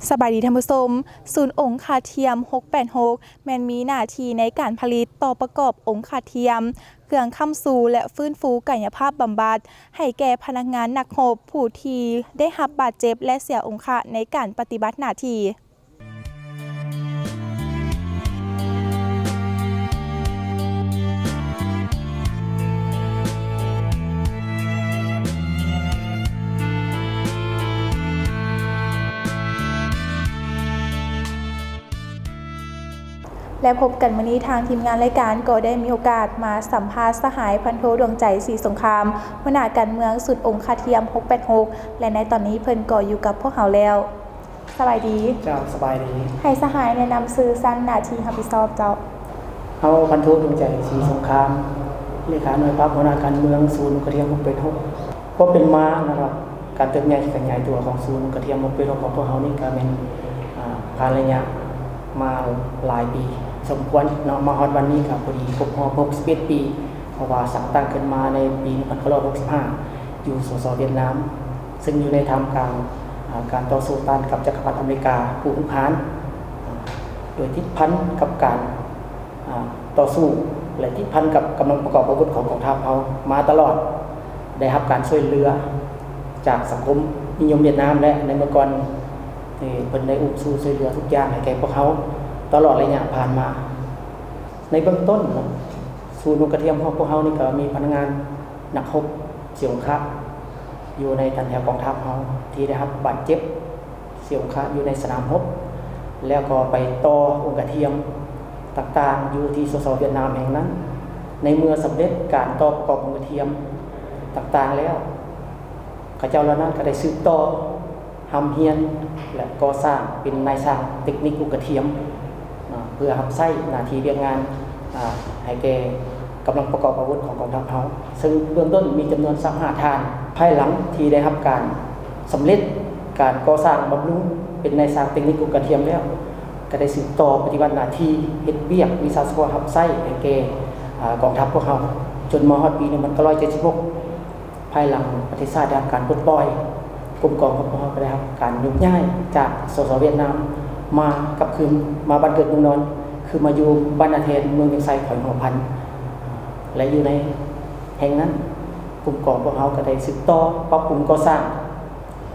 สบายดีท่านผู้ชมศูนย์องคาเทียม686แมนมีหน้าที่ในการผลิตต่อประกอบองคาเทียมเครื่องค้ำสู่และฟื้นฟูกายภาพบำบัดให้แก่พนักงานนักรบผู้ที่ได้รับบาดเจ็บและเสียองคะในการปฏิบัติหน้าที่และพบกันวันนี้ทางทีมงานรายการก็ได้มีโอกาสมาสัมภาษณ์สหายพันโทดวงใจศรีสงครามหัวหน้าการเมืองสุดองคาเทียม686และในตอนนี้เพิ่นก็อยู่กับพวกเราแล้วสบายดีเจ้าสบายดีให้สหายแนะนำชื่อสั้นหน้าที่รับผิดชอบเจ้าเอาพันโทดวงใจศรีสงครามเลขาหน่วยภาคหัวหน้าการเมืองศูนย์องคาเทียม686ก็เป็นมานะครับการเติบโตขยายตัวของศูนย์องคาเทียม686ของพวกเรานี่ก็เป็นผ่านระยะมาหลายปีสมควรเนาะมาฮอดวันนี้ครับพอดีครบรอบ61ปีเพราะว่าสั่งตั้งขึ้นมาในปี1965อยู่สสเวียดนามซึ่งอยู่ในท่ามกลางการต่อสู้ต้านกับจักรพรรดิอเมริกาผู้หุกหาญโดยทิศพันกับการต่อสู้และทิศพันกับกำลังประกอบอาวุธของกองทัพเขามาตลอดได้รับการช่วยเหลือจากสังคมนิยมเวียดนามและในเมื่อก่อนเป็นได้อุ้มสู้ช่วยเหลือทุกอย่างให้แก่พวกเขาตลอดระยะผ่านมาในเบื้องต้นศูนย์องคาเทียมของพวกเขานี่ก็มีพนักงานนักรบเสียงคะอยู่ในทันแถวกองทัพเขาที่ได้รับบาดเจ็บเสียงคะอยู่ในสนามรบแล้วก็ไปต่อองคาเทียมต่างๆอยู่ที่สสเวียดนามแห่งนั้นในเมื่อสำเร็จการต่อประกอบองคาเทียมต่างๆแล้วข้าเจ้าเหล่านั้นก็ได้สืบต่อทำเฮียนและก่อสร้างเป็นนายช่างเทคนิคองคาเทียมเพื่อรับใช้หน้าที่เรียกงานให้แก่กำลังประกอบอาวุธของกองทัพเขาซึ่งเบื้องต้นมีจำนวน35ฐานภายหลังที่ได้รับการสำเร็จการก่อสร้างบำรุงเป็นนายช่างเทคนิคองคาเทียมแล้วก็ได้สืบต่อปฏิบัติหน้าที่เฮ็ดเวียกวิชาชีพรับใช้ให้แก่กองทัพพวกเขาจนมาฮอดปี1976ภายหลังประเทศชาติได้รับการปลดปล่อยกรมกองทัพพวกเขาก็ได้รับการยกย้ายจากสสเวียดนามมากลับคืนมาบ้านเกิดเมืองนอนคือมาอยู่บ้านนาเทนเมืองเวียงไซขอยหัวพันและอยู่ในแห่งนั้นกลุ่มกองพวกเขาก็ได้สืบต่อปรับปรุงก่อสร้าง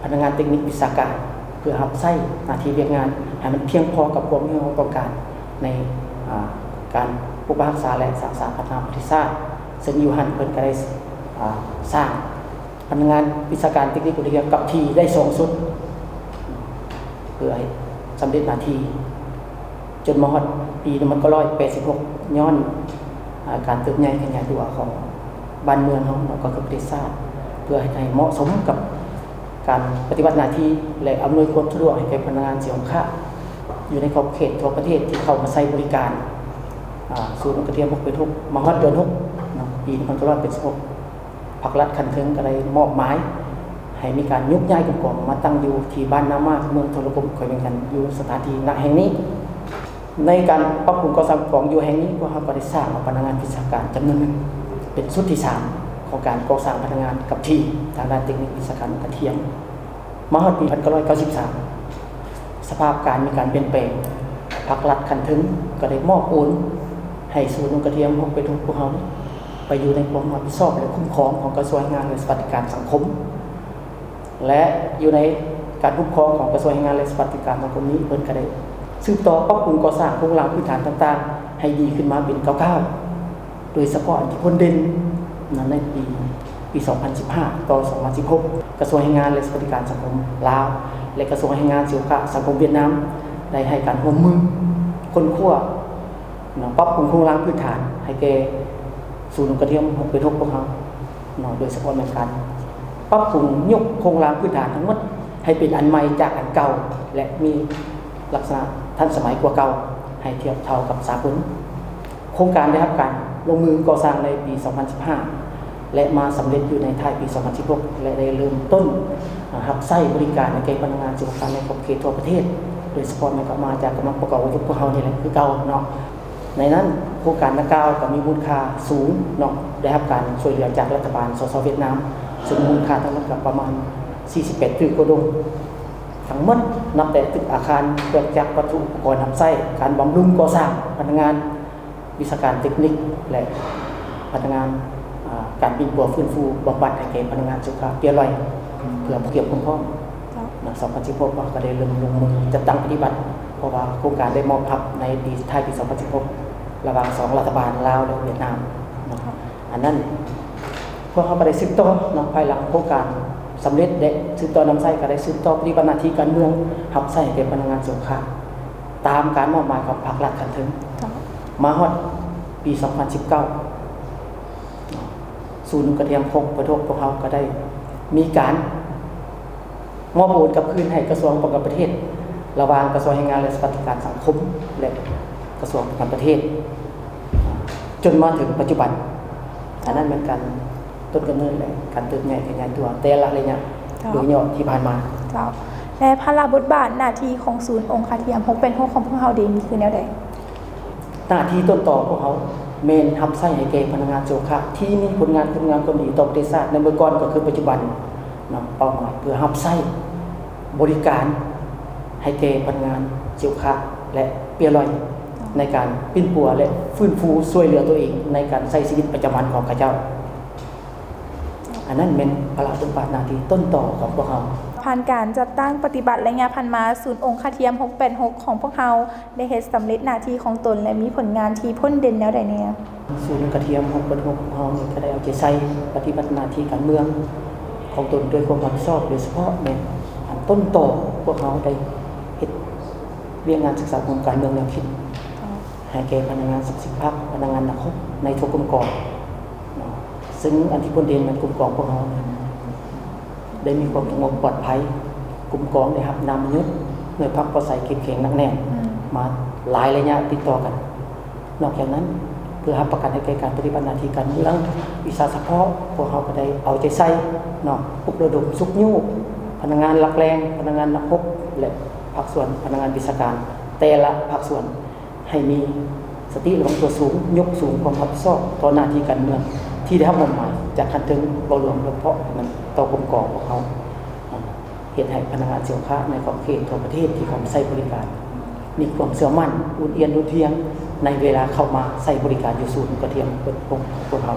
พนักงานเทคนิควิชาการเพื่อรับใช้หน้าที่เรียกงานให้มันเพียงพอกับความที่เราต้องการในการปกปักรักษาและสร้างพัฒนาประเทศชาติซึ่งอยู่หันเพิ่นก็ได้สร้างพนักงานวิชาการเทคนิควิทยากับที่ได้สูงสุดเพื่อให้สำเร็จหน้าที่จนมาฮอดปี1986ย้อนการเติบโตขยายตัวของบ้านเมืองของเราก็คือประเทศชาติเพื่อให้เหมาะสมกับการปฏิบัติหน้าที่และอำนวยความสะดวกให้แก่พนักงานเสียงคะอยู่ในขอบเขตทั่วประเทศที่เข้ามาใช้บริการศูนย์องคาเทียม686มาฮอดเดือน6ปี1986ภาครัฐคันเทิงก็ได้มอบหมายให้มีการยกย้ายกองกองมาตั้งอยู่ที่บ้านนามาเมืองโทรคมคอยเป็นกันอยู่สถานที่ณแห่งนี้ในการปรับปรุงก่อสร้างของอยู่แห่งนี้พวกเขาก็ได้สร้างพนักงานวิชาการจำนวนหนึ่งเป็นชุดที่3ของการก่อสร้างพนักงานกับทีมทางด้านเทคนิควิชาการกระเทียมมาฮอดปี1993สภาพการมีการเปลี่ยนแปลงภาครัฐคันถึงก็ได้มอบโอนให้ศูนย์องคาเทียม686พวกเขาไปอยู่ในความรับผิดชอบและคุ้มครองของกระทรวงแรงงานและสวัสดิการสังคมและอยู่ในการคุ้มครองของกระทรวงแรงงานและสวัสดิการสังคมนี้เพิ่นก็ได้สืบต่อปรับปรุงก่อสร้างโครงหลังพื้นฐานต่างๆให้ดีขึ้นมาเป็น99โดยเฉพาะที่พ้นเด่นนั้นในปี2015ต่อ2016กระทรวงแรงงานและสวัสดิการสังคมลาวและกระทรวงแรงงานสุขสังคมเวียดนามได้ให้การร่วมมือค้นคว้าปรับปรุงโครงหลังพื้นฐานให้แก่ศูนย์องคาเทียม686พวกเขาโดยเฉพาะในการปรับปรุงยกโครงหลังพื้นฐานทั้งหมดให้เป็นอันใหม่จากอันเก่าและมีลักษณะทันสมัยกว่าเก่าให้เทียบเท่ากับสากลโครงการได้รับการลงมือก่อสร้างในปี2015และมาสำเร็จอยู่ในท้ายปี2016และได้เริ่มต้นรับใช้บริการในแก่พนักงานสุขภาพในขอบเขตทั่วประเทศโดยเฉพาะมาจากกำลังประกอบอาวุธพวกเขานี่แหละคือเก่าเนาะในนั้นโครงการดังกล่าวก็มีมูลค่าสูงเนาะได้รับการช่วยเหลือจากรัฐบาลสสเวียดนามซึ่งมูลค่าทั้งหมดก็ประมาณ48 ตรีโกดง ทั้งหมดนับแต่ตึกอาคารเครื่องจักรวัตถุอุปกรณ์ทำไส้การบำรุงก่อสร้างพนักงานวิชาการเทคนิคและพนักงานการปินปัวฟื้นฟูบำบัดให้แก่พนักงานสุขภาพเปียร่อยเพื่อเก็บความพร้อม2016ก็ได้เริ่มลงมือจัดตั้งปฏิบัติเพราะว่าโครงการได้มอบพับในปีท้ายปี2016ระหว่าง2รัฐบาลลาวและเวียดนามอันนั้นพวกเขาไปได้สืบต่อภายหลังโครงการสำเร็จได้สืบต่อนำไส้ก็ได้สืบต่อปฏิบัติหน้าที่การเมืองหับไส้เป็นพนักงานสงครามตามการมอบหมายของพรรครัฐขันถึงมาฮอดปี 2019 ศูนย์กระเทียมพกประทบพวกเขาก็ได้มีการมอบโอนกับคืนให้กระทรวงป้องกันประเทศระหว่างกระทรวงแรงงานและสวัสดิการสังคมและกระทรวงป้องกันประเทศจนมาถึงปัจจุบันอันนั้นเป็นการต้นกำเนิดเลยการเติบใหญ่ขยายตัวแต่ละระยะโดยย่อที่ผ่านมาและพระบทบาทหน้าที่ของศูนย์องค์คาเทียม6เป็น6ของพวกเขาดีมีคือแนวใดหน้าที่ต้นต่อพวกเขาเมนทำไส้ให้แก่พนักงานโจคะที่มีผลงานความดีต่อประเทศชาติในเมื่อก่อนก็คือปัจจุบันเป้าหมายเพื่อทำไส้บริการให้แก่พนักงานโจคะและเปียร่อยในการปิ้นปัวและฟื้นฟูช่วยเหลือตัวเองในการใช้ชีวิตประจำวันของข้าเจ้าอันนั้นเป็นพระราชบาทหน้าที่ต้นต่อของพวกเขาผ่านการจัดตั้งปฏิบัติและงานพันมาศูนย์องค์คาเทียม686ของพวกเขาได้เฮ็ดสำเร็จหน้าที่ของตนและมีผลงานที่พ้นเด่นแนวใดแน่ศูนย์องค์คาเทียม686ของเราก็ได้เอาใจใส่ปฏิบัติหน้าที่การเมืองของตนโดยความรับผิดชอบโดยเฉพาะในอันต้นต่อพวกเขาได้เฮ็ดเรียนงานศึกษาของการเมืองแนวคิดให้แก่พนักงาน10พรรคพนักงานนักรบในทุกกลุ่มกองซึ่งอันที่พ้นเด่นมันกลุ่มกองพวกเขาได้มีความสงบปลอดภัยกลุ่มกองได้รับนำยึดหน่วยพักประสัยเข้มแข็งหนักแน่นมาหลายระยะติดต่อกันนอกจากนั้นเพื่อรับประกันให้แก่การปฏิบัติหน้าที่การเมืองวิชาเฉพาะพวกเขาก็ได้เอาใจใส่ปลุกระดมสุขยุ่พนักงานหลักแรงพนักงานนักรบและภาคส่วนพนักงานวิชาการแต่ละภาคส่วนให้มีสติระวังตัวสูงยกสูงความรับผิดชอบต่อหน้าที่การเมืองที่ได้รับมอบหมายจากคันถึงบ่รวมเฉพาะมันต่อกลุ่มกองของเขาเฮ็ดให้พนักงานเสี่ยวค้าในขอบเขตทั่วประเทศที่เขาใช้บริการมีความเชื่อมั่นอุ่นเอียนอุ่นเทียงในเวลาเข้ามาใช้บริการอยู่ศูนย์กระเทียมเปิดพงพวกเขา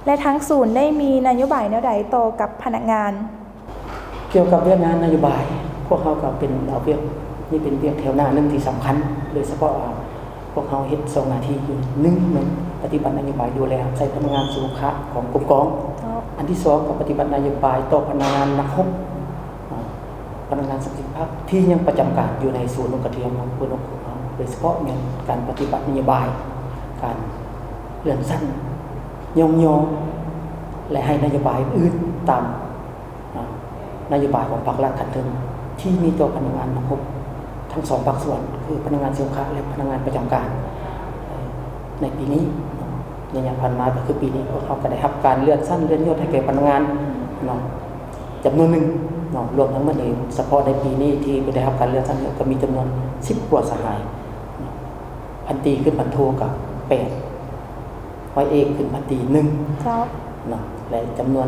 และทั้งศูนย์ได้มีนโยบายแนวใดต่อกับพนักงานเกี่ยวกับเรื่องงานนโยบายพวกเขาก็เป็นเอาเวียกนี่เป็นเวียกแถวหน้านึงที่สำคัญโดยเฉพาะพวกเขาเฮ็ด2หน้าที่อยู่1มันปฏิบัตินโยบายดูแลใช้พนักงานสุขภาพของกลุ่มกองอันที่2ก็ปฏิบัตินโยบายต่อพนักงานนักรบพนักงานสุขภาพที่ยังประจำการอยู่ในศูนย์กระเทียมของผู้นำของเขาโดยเฉพาะงานการปฏิบัตินโยบายการเลื่อนสั้นยองและให้นโยบายอื่นตามนโยบายของพรรครัฐขันถึงที่มีต่อพนักงานนักรบทั้ง2ภาคส่วนคือพนักงานสุขภาพและพนักงานประจำการในปีนี้ในอย่างผ่านมาก็คือปีนี้พวกเขาก็ได้รับการเลื่อนสั้นเลื่อนยศให้แก่พนักงานจำนวนหนึ่งรวมทั้งหมดเลยเฉพาะในปีนี้ที่ได้รับการเลื่อนสั้นก็มีจำนวน10กว่าสหายพันตรีขึ้นพันโทกับ8ร้อยเอกขึ้นพันตรี1และจำนวน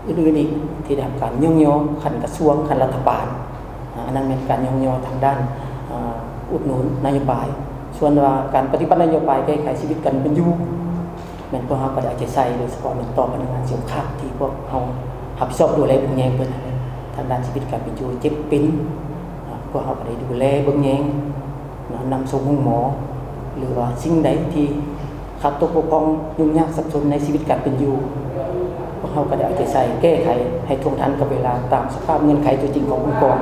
อื่นๆอีกที่ได้รับการย่อขันกระทรวงขันรัฐบาลอันนั้นเป็นการย่อทางด้านอุดหนุนนโยบายส่วนว่าการปฏิบัตินโยบายแก้ไขชีวิตกันเป็นอยู่แม่นพวกเฮาก็ได้ใจใส่โดยเฉพาะต่อพนักงานเสี่ยวค้าที่พวกเฮารับผิดชอบดูแลเบิ่งแยงเพิ่นทางด้านชีวิตการเป็นอยู่เจ็บเป็นพวกเฮาก็ได้ดูแลเบิ่งแยงนำส่งโรงหมอหรือว่าสิ่งใดที่ขาดตกบกพร่องยุ่งยากสับสนในชีวิตการเป็นอยู่พวกเฮาก็ได้เอาใจใส่แก้ไขให้ท่วงทันกับเวลาตามสภาพเงื่อนไขตัวจริงขององค์กร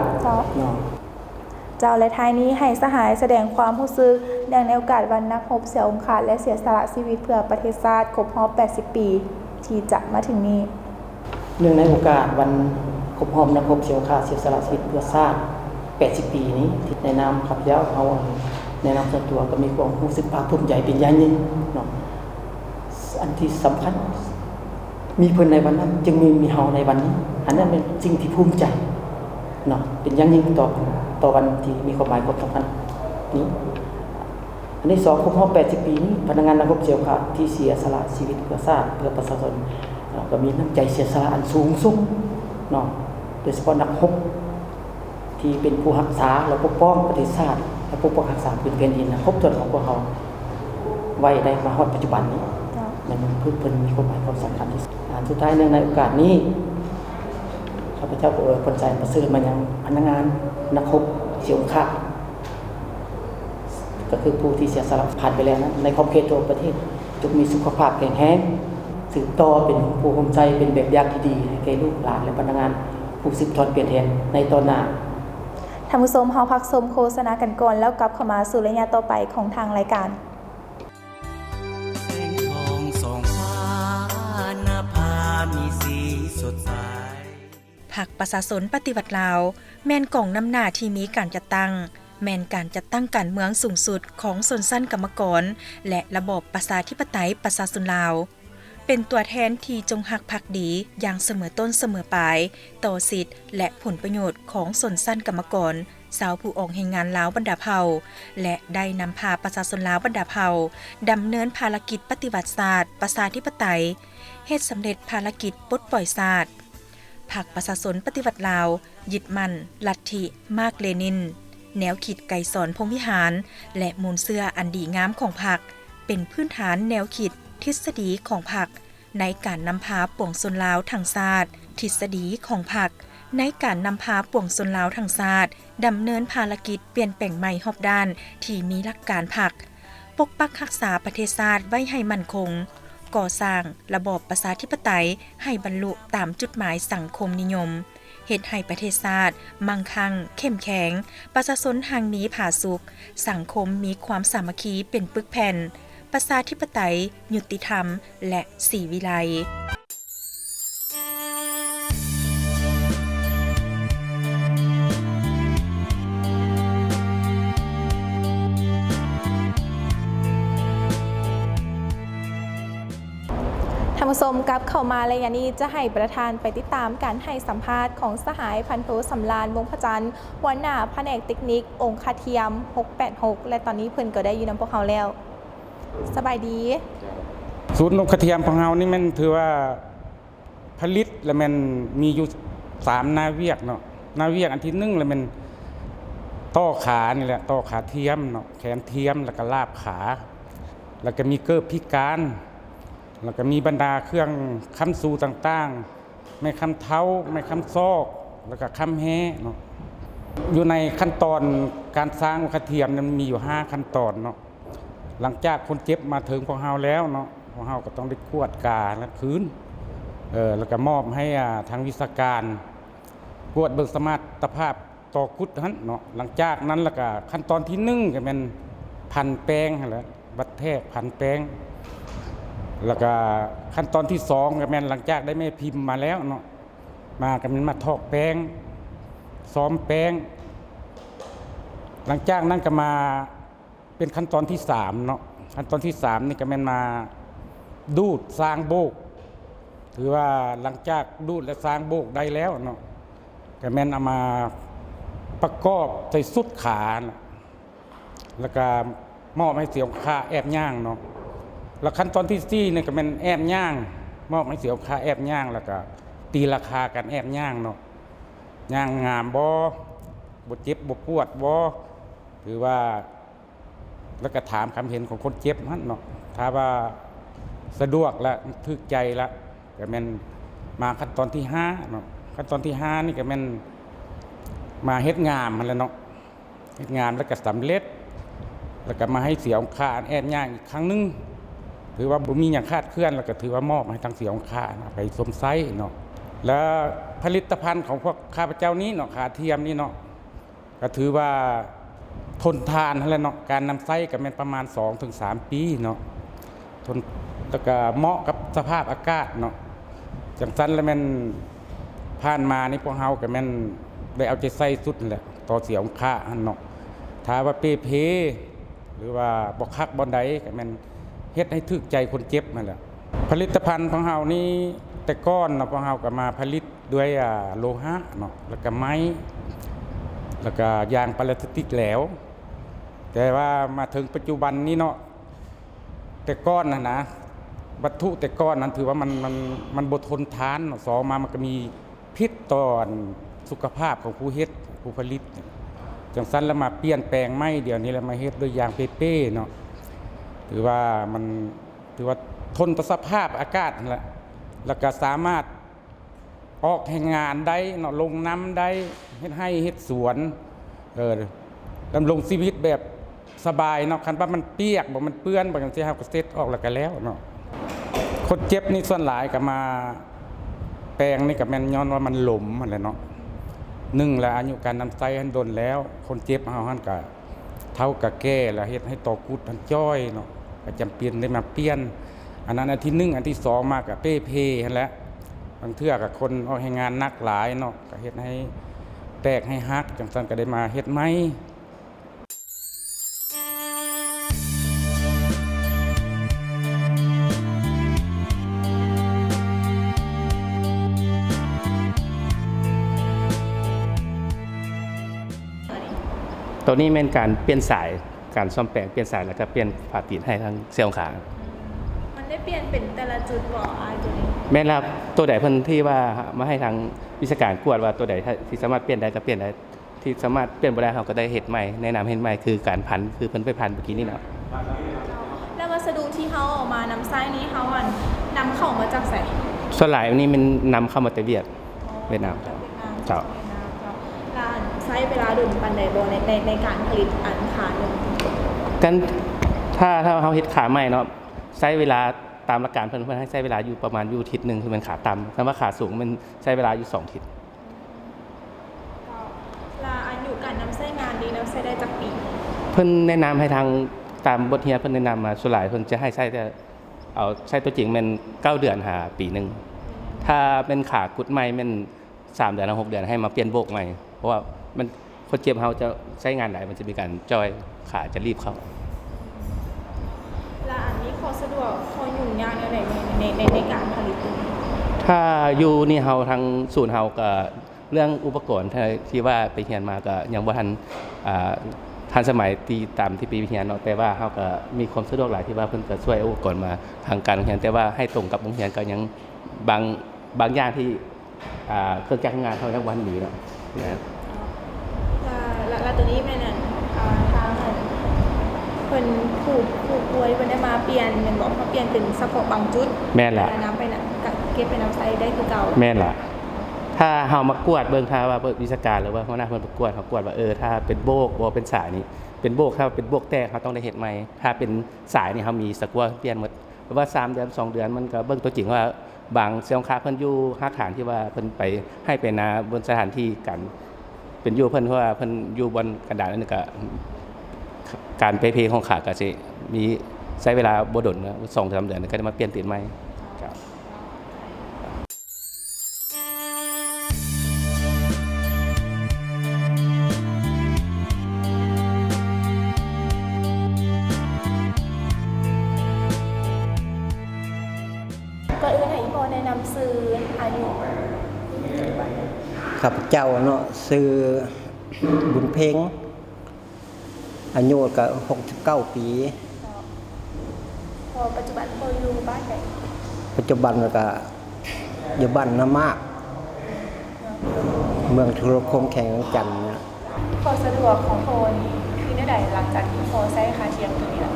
เจ้าและท้ายนี้ให้สหายแสดงความรู้สึกเนื่องในโอกาสวันนักรบเสียองค์ขาดและเสียสละชีวิตเพื่อประเทศชาติครบรอบ80 ปีที่จะมาถึงนี้เนื่องในโอกาสวันครบรอบนักรบเสียองค์ขาดเสียสละชีวิตเพื่อชาติ80 ปีนี้ที่ในนามข้าพเจ้าเฮาในนามส่วนตัวก็มีความรู้สึกภาคภูมิใจเป็นอย่างยิ่งอันที่สำคัญมีเพิ่นในวันนั้นจึงมีเฮาในวันนี้อันนั้นเป็นสิ่งที่ภูมิใจเป็นอย่างยิ่งต่อวันที่มีความหมายความสำคัญนี้อันที่2ครบรอบ80 ปีนี้พนักงานนักรบเสียวขาดที่เสียสละชีวิตเพื่อชาติเพื่อประชาชนก็มีน้ำใจเสียสละอันสูงสุดโดยเฉพาะนักรบที่ ที่เป็นผู้รักษาและปกป้องประเทศชาติและปกป้องรักษาพื้นแผ่นดินครบถ้วนของพวกเราไว้ได้มาฮอดปัจจุบันนี้มันเพิ่นมีความหมายความสำคัญที่สุดสุดท้ายในโอกาสนี้ข้าพเจ้าก็ผลใจประเสริฐมายังพนักงานนักรบเสียงข้าก็คือผู้ที่เสียสละผ่านไปแล้วนะในขอบเขตทั่วประเทศจงมีสุขภาพแข็งแรงสืบต่อเป็นผู้ภูมิใจเป็นแบบอย่างที่ดีให้แก่ลูกหลานและพนักงานผู้สืบทอดเปลี่ยนแทนในตอนหน้าท่านผู้ชมเฮาพักชมโฆษณากันก่อนแล้วกลับเข้ามาสู่ระยะต่อไปของทางรายการพรรคประชาชนปฏิวัติลาวแม่นกองนำหน้าที่มีการจัดตั้งแม่นการจัดตั้งการเมืองสูงสุดของชนชั้นกรรมกรและระบอบประชาธิปไตยประชาชนลาวเป็นตัวแทนที่จงรักภักดีอย่างเสมอต้นเสมอปลายต่อสิทธิและผลประโยชน์ของชนชั้นกรรมกรชาวผู้ออกแห่งงานลาวบรรดาเผ่าและได้นำพาประชาชนลาวบรรดาเผ่าดำเนินภารกิจปฏิวัติศาสตร์ประชาธิปไตยเฮ็ดสำเร็จภารกิจปลดปล่อยชาติพรรคประชาชนปฏิวัติลาวยึดมั่นลัทธิมาร์กเลนินแนวคิดไกรสอนพรหมวิหารและมูลเชื่ออันดีงามของพรรคเป็นพื้นฐานแนวคิดทฤษฎีของพรรคในการนำพาปวงชนลาวทั้งชาติทฤษฎีของพรรคในการนำพาปวงชนลาวทั้งชาติดำเนินภารกิจเปลี่ยนแปลงใหม่รอบด้านที่มีหลักการพรรคปกปักรักษาประเทศชาติไว้ให้มั่นคงก่อสร้างระบอบประชาธิปไตยให้บรรลุตามจุดหมายสังคมนิยมเฮ็ดให้ประเทศชาติมั่งคั่งเข้มแข็งประชาชนห่างมีผาสุขสังคมมีความสามัคคีเป็นปึกแผ่นประชาธิปไตยยุติธรรมและศรีวิไลย์ ท่านผู้ชมกลับเข้ามาระยะนี้จะให้ประธานไปติดตามการให้สัมภาษณ์ของสหายพันโทสำราญวงศ์พระจันทร์หัวหน้าแผนกเทคนิคองค์คาเทียม686และตอนนี้เพิ่นก็ได้อยู่นำพวกเขาแล้วสบายดีศูนย์องค์คาเทียมของเรานี่มันถือว่าผลิตแล้วมันมีอยู่3นาเวียกเนาะนาเวียกอันที่1แล้วมันต่อขานี่แหละต่อขาเทียมเนาะแขนเทียมแล้วก็ลาบขาแล้วก็มีเกิบพิการแล้วก็มีบรรดาเครื่องค้ำซูต่างๆไม่ค้ำเท้าไม่ค้ำซอกแล้วก็ค้ำแฮเนาะอยู่ในขั้นตอนการสร้างกระเทียมนั้นมีอยู่5ขั้นตอนเนาะหลังจากคนเจ็บมาถึงของเฮาแล้วเนาะของเฮาก็ต้องได้กวดกาและคืนแล้วก็มอบให้ทางวิชาการกวดเบิกสมรรถภาพต่อกุดนั้นเนาะหลังจากนั้นแล้วก็ขั้นตอนที่1ก็เป็นพันแป้งนั่นแหละบัดแทกพันแป้งแล้วก็ขั้นตอนที่2ก็แม่นหลังจากได้แม่พิมพ์มาแล้วเนาะมาก็มันมาทอกแป้งซ้อมแป้งหลังจากนั้นก็มาเป็นขั้นตอนที่3เนาะขั้นตอนที่3นี่ก็แม่นมาดูดสร้างโบกถือว่าหลังจากดูดและสร้างโบกได้แล้วเนาะก็แม่นเอามาประกอบใส่สุดขานะแล้วก็มอบให้เสียงค่าแอบย่างเนาะแล้วขั้นตอนที่4นี่ก็เป็นแอบย่างมอบให้เสียค่าแอบย่างแล้วก็ตีราคากันแอบย่างเนาะย่างงามบ่เจ็บบ่ปวดบ่หรือว่าแล้วก็ถามคำเห็นของคนเจ็บนั่นเนาะถ้าว่าสะดวกและถึกใจละก็เป็นมาขั้นตอนที่5เนาะขั้นตอนที่5นี่ก็เป็นมาเฮ็ดงามมันแล้วเนาะเฮ็ดงามแล้วก็สำเร็จแล้วก็มาให้เสียค่าแอบย่างอีกครั้งนึงถือว่าบ่มีอย่างคาดเคลื่อนแล้วก็ถือว่ามอบให้ทางเสียงค่าไปสมไซเนาะแล้วผลิตภัณฑ์ของพวกข้าพเจ้านี้เนาะขาเทียมนี่เนาะก็ถือว่าทนทานแล้วเนาะการนำไส้ก็เป็นประมาณ 2-3 ปีเนาะทนแล้วก็เหมาะกับสภาพอากาศเนาะจังซั่นแล้วมันผ่านมานี่พวกเฮาก็แม่นได้เอาใจใส่สุดแหละต่อเสียงค่าหั่นเนาะถ้าว่าเปเพหรือว่าบ่คักบ่ใดก็แม่นเฮ็ดให้ถึกใจคนเจ็บนั่นแหละผลิตภัณฑ์ของเฮานี่แต่ก่อนเนาะของเฮาก็มาผลิตด้วยโลหะเนาะแล้วก็ไม้แล้วก็ยางพลาสติกแหลวแต่ว่ามาถึงปัจจุบันนี้เนาะแต่ก่อนนะวัตถุแต่ก่อนนั้นถือว่ามันบ่ทนทานเนาะ2มามันก็มีพิษต่อ สุขภาพของผู้เฮ็ดผู้ผลิตจังซั่นแล้วมาเปลี่ยนแปลงใหม่เดี๋ยวนี้แล้วมาเฮ็ดด้วยยางเปเนาะถือว่าทนต่อสภาพอากาศนั่นแหละแล้วก็สามารถออกแห่งงานได้เนาะลงน้ำได้เฮ็ดให้เฮ็ดสวนดำรงชีวิตแบบสบายเนาะคันว่ามันเปียกบ่มันเปื้อนบ่จังซี่เฮาก็เซ็ตออกแล้วก็แล้วเนาะคนเจ็บนี่ส่วนหลายก็มาแปลงนี่ก็แม่นย้อนว่ามันหลมนั่นแหละเนาะ1แล้วอายุการนำไส้หันดนแล้วคนเจ็บเฮาหันก็เท่ากับแก้แล้วเฮ็ดให้ตอกุดทันจ้อยเนาะก็จำเป็นได้มาเปลี่ยนอันนั้นอันที่1อันที่2มาก็เป้เพหั่นแหละบางเทื่อก็คนออกให้งานหนักหลายเนาะก็เฮ็ดให้แตกให้หักจังซั่นก็ได้มาเฮ็ดใหม่ตัวนี้เป็นการเปลี่ยนสายการซ่อมแปลงเปลี่ยนสายแล้วก็เปลี่ยนฝาปิดให้ทั้งเซลล์ขา มันได้เปลี่ยนเป็นแต่ละจุดบ่อายตัวนี้ แม่นแล้วตัวใดเพิ่นที่ว่ามาให้ทางวิชาการกวดว่าตัวใดที่สามารถเปลี่ยนได้ก็เปลี่ยนได้ที่สามารถเปลี่ยนบ่ได้เฮาก็ได้เฮ็ดใหม่แนะนำเฮ็ดใหม่คือการพันคือเพิ่นไปพันเมื่อกี้นี่เนาะ แล้ววัสดุที่เขาเอามานำไส้นี้เขานำเข้ามาจากไส ส่วนหลายอันนี้มันนำเข้ามาแต่เวียดนาม เจ้า ร้านไส้เวลาดุนปันไดโบในการผลิตอันขาหนึ่ง กันถ้าเฮาเฮ็ดขาใหม่เนาะใช้เวลาตามหลักการเพิ่นให้ใช้เวลาอยู่ประมาณอยู่อาทิตย์นึงคือมันขาต่ำถ้าว่าขาสูงมันใช้เวลาอยู่2อาทิตย์ ลาอันอยู่การนำไส้งานดีนำไส้ได้จากปี เพิ่นแนะนำให้ทางตามบทเรียนเพิ่นแนะนำมาส่วนหลายเพิ่นจะให้ใช้แต่เอาใช้ตัวจริงมัน9เดือนหาปีนึงถ้าเป็นขากุดใหม่มัน3เดือนถึง6เดือนให้มาเปลี่ยนโบกใหม่เพราะว่ามันคนเจ็บเฮาจะใช้งานหลายมันจะมีการจอยขาจะรีบเข้า ลาอันนี้ขอสะดวกขอยุ่งยากอะไรในการผลิต ถ้าอยู่นี่เฮาทางศูนย์เฮาก็เรื่องอุปกรณ์ที่ว่าไปเรียนมาก็ยังบ่ทันสมัยตีตามที่ปีเรียนเนาะแต่ว่าเฮาก็มีความสะดวกหลายที่ว่าเพิ่นก็ช่วยอุปกรณ์มาทางการเรียนแต่ว่าให้ตรงกับโรงเรียนก็ยังบางอย่างที่เครื่องจักรงานเฮายังบ่ทันมีเนาะนะ แล้วตัวนี้แม่นั่นทางเพิ่นผู้ป่วยเพิ่นได้มาเปลี่ยนแม่นบอกมาเปลี่ยนเป็นเฉพาะบางจุด แม่นล่ะ แล้วน้ำไปน่ะเก็บไปน้ำใส่ได้คือเก่า แม่นล่ะถ้าเฮามากวดเบิ่งถ้าว่าวิชาการหรือว่าหัวหน้าเพิ่นประกวดเฮากวดว่าถ้าเป็นโบกบ่เป็นสายนี่เป็นโบกถ้าเป็นโบกแตกเฮาต้องได้เฮ็ดใหม่ถ้าเป็นสายนี่เฮามีสักว่าเปลี่ยนหมดเพราะว่า3เดือน2เดือนมันก็เบิ่งตัวจริงว่าบางเสียงค้าเพิ่นอยู่หาฐานที่ว่าเพิ่นไปให้ไปนาบนสถานที่กันเป็นอยู่เพิ่นเพราะว่าเพิ่นอยู่บนกระดานนั่นก็การไปเพของขาก็สิมีใช้เวลาบ่ดนนะ2-3 เดือนก็จะมาเปลี่ยนติดใหม่ครับ ก็ให้อีโมแนะนำซื้ออายุ ข้าพเจ้าเนาะซื้อบุญเพ็งอายุก็69 ปี พอปัจจุบันพออยู่บ้านไหน ปัจจุบันก็อยู่บ้านน้ำมาก เมืองธุรคมแข่งจันทน์เนี่ย พอสะดวกของโทนี่คือได้ใดหลังจากที่พอใช้คาเทียมตัวนี้แล้ว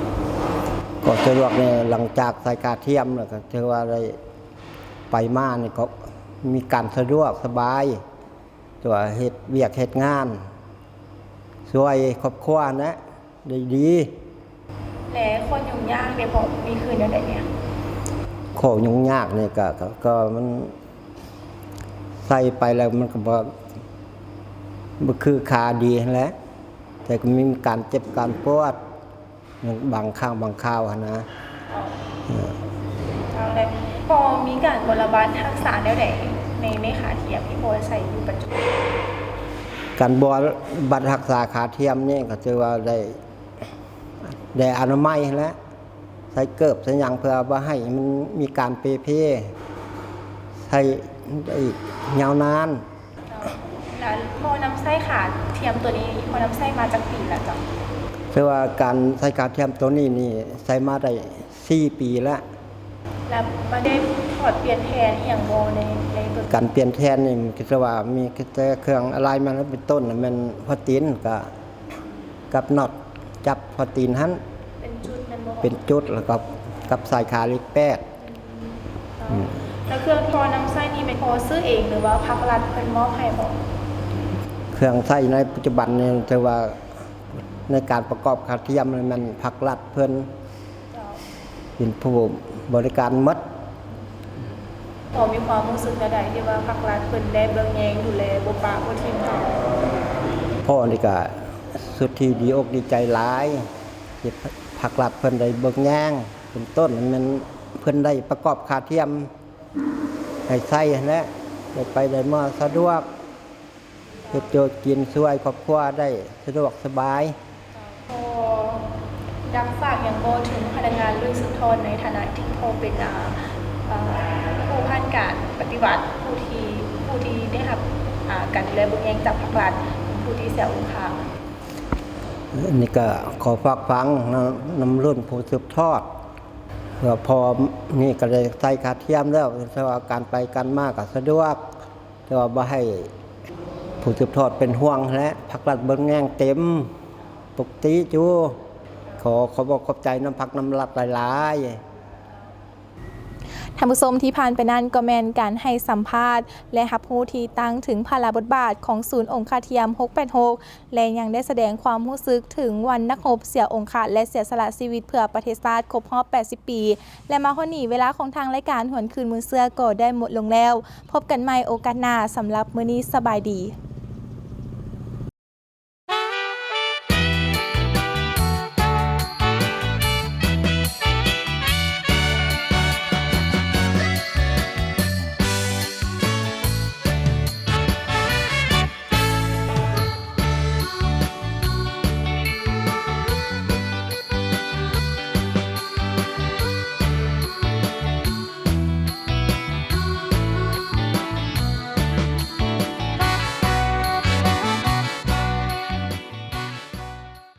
ก็สะดวกเนี่ยหลังจากใส่กาเทียมแล้วก็ถือว่าได้ไปมาเนี่ยก็มีการสะดวกสบายตัวเฮ็ดเวียกเฮ็ดงานช่วยครอบครัวนะได้ดี และคนยุ่งยากเนี่ยพอมีคืนได้ใดเนี่ย โขยุ่งยากเนี่ยก็มันใส่ไปแล้วมันก็บ่คือขาดีแหล้วแต่ก็มีการเจ็บการปวดบางข้างบางคราวนะ เอาเลยพอมีการบำบัดรักษาได้ใดในขาเทียมที่พอใส่อยู่ปัจจุบัน การบัตรรักษาขาเทียมนี่ก็ถือว่าได้อนามัยแล้วใส่เกิบใส่หยังเพื่อว่าให้มันมีการเปใช้ได้อีกยาวนาน แล้วพอน้ำไส้ขาเทียมตัวนี้พอน้ำไส้มาจากปีแล้วจ้ะ คือว่าการใส่ขาเทียมตัวนี้นี่ใส่มาได้4 ปีแล้ว แล้วมาได้ถอดเปลี่ยนแทนอย่างโมในตัว การเปลี่ยนแทนนี่มันก็ว่ามีแต่เครื่องอะไรมันเป็นต้นน่ะมันพอตีนกับน็อตจับพอตีนหัน เป็นจุดนั้นบ่ เป็นจุดแล้วก็กับสายขาลิกแปด แล้วเครื่องทอน้ำไส้นี่เป็นพอซื้อเองหรือว่าภาครัฐเพิ่นมอบให้บ่ เครื่องใช้ในปัจจุบันเนี่ยแต่ว่าในการประกอบขาเทียมนี่มันภาครัฐเพิ่นเป็นผู้บริการหมด พอมีความรู้สึกใดที่ว่าภาครัฐเพิ่นได้เบิ่งแยงดูแลบ่ปะบ่ทิ่มเฮา พ่อนี่ก็สุดที่ดีอกดีใจหลายที่ภาครัฐเพิ่นได้เบิ่งแยงเป็นต้นมันเพิ่นได้ประกอบขาเทียมให้ใช้และได้ไปได้มาสะดวกเฮ็ดโจทย์กินช่วยครอบครัวได้สะดวกสบาย พอดักฝากอย่างบ่ถึงพนักงานลุยสุนทรในฐานะที่พอเป็นผู้ผ่านการปฏิบัติผู้ที่ได้รับการดูแลเบิ่งแยงจากภาครัฐเป็นผู้ที่เสียองค์ค่า อันนี้ก็ขอฝากฟังนำรุ่นผู้สืบทอดเพื่อพอนี่ก็ได้ใส่ขาเทียมแล้วแต่ว่าการไปกันมากก็สะดวกแต่ว่าบ่ให้ผู้สืบทอดเป็นห่วงและภาครัฐเบิ่งแง่งเต็มปกติอยู่ขอบอกขอบใจน้ำพักน้ำรัฐหลายๆ ท่านผู้ชมที่ผ่านไปนั้นก็แม่นการให้สัมภาษณ์และรับรู้ที่ตั้งถึงภาระบทบาทของศูนย์องคาเทียม 686 และยังได้แสดงความรู้สึกถึงวันนักรบเสียองค์ขาดและเสียสละชีวิตเพื่อประเทศชาติครบรอบ 80 ปี และมาฮอดนี้เวลาของทางรายการหวนคืนมือเสื้อก็ได้หมดลงแล้ว พบกันใหม่โอกาสหน้าสำหรับมื้อนี้สบายดี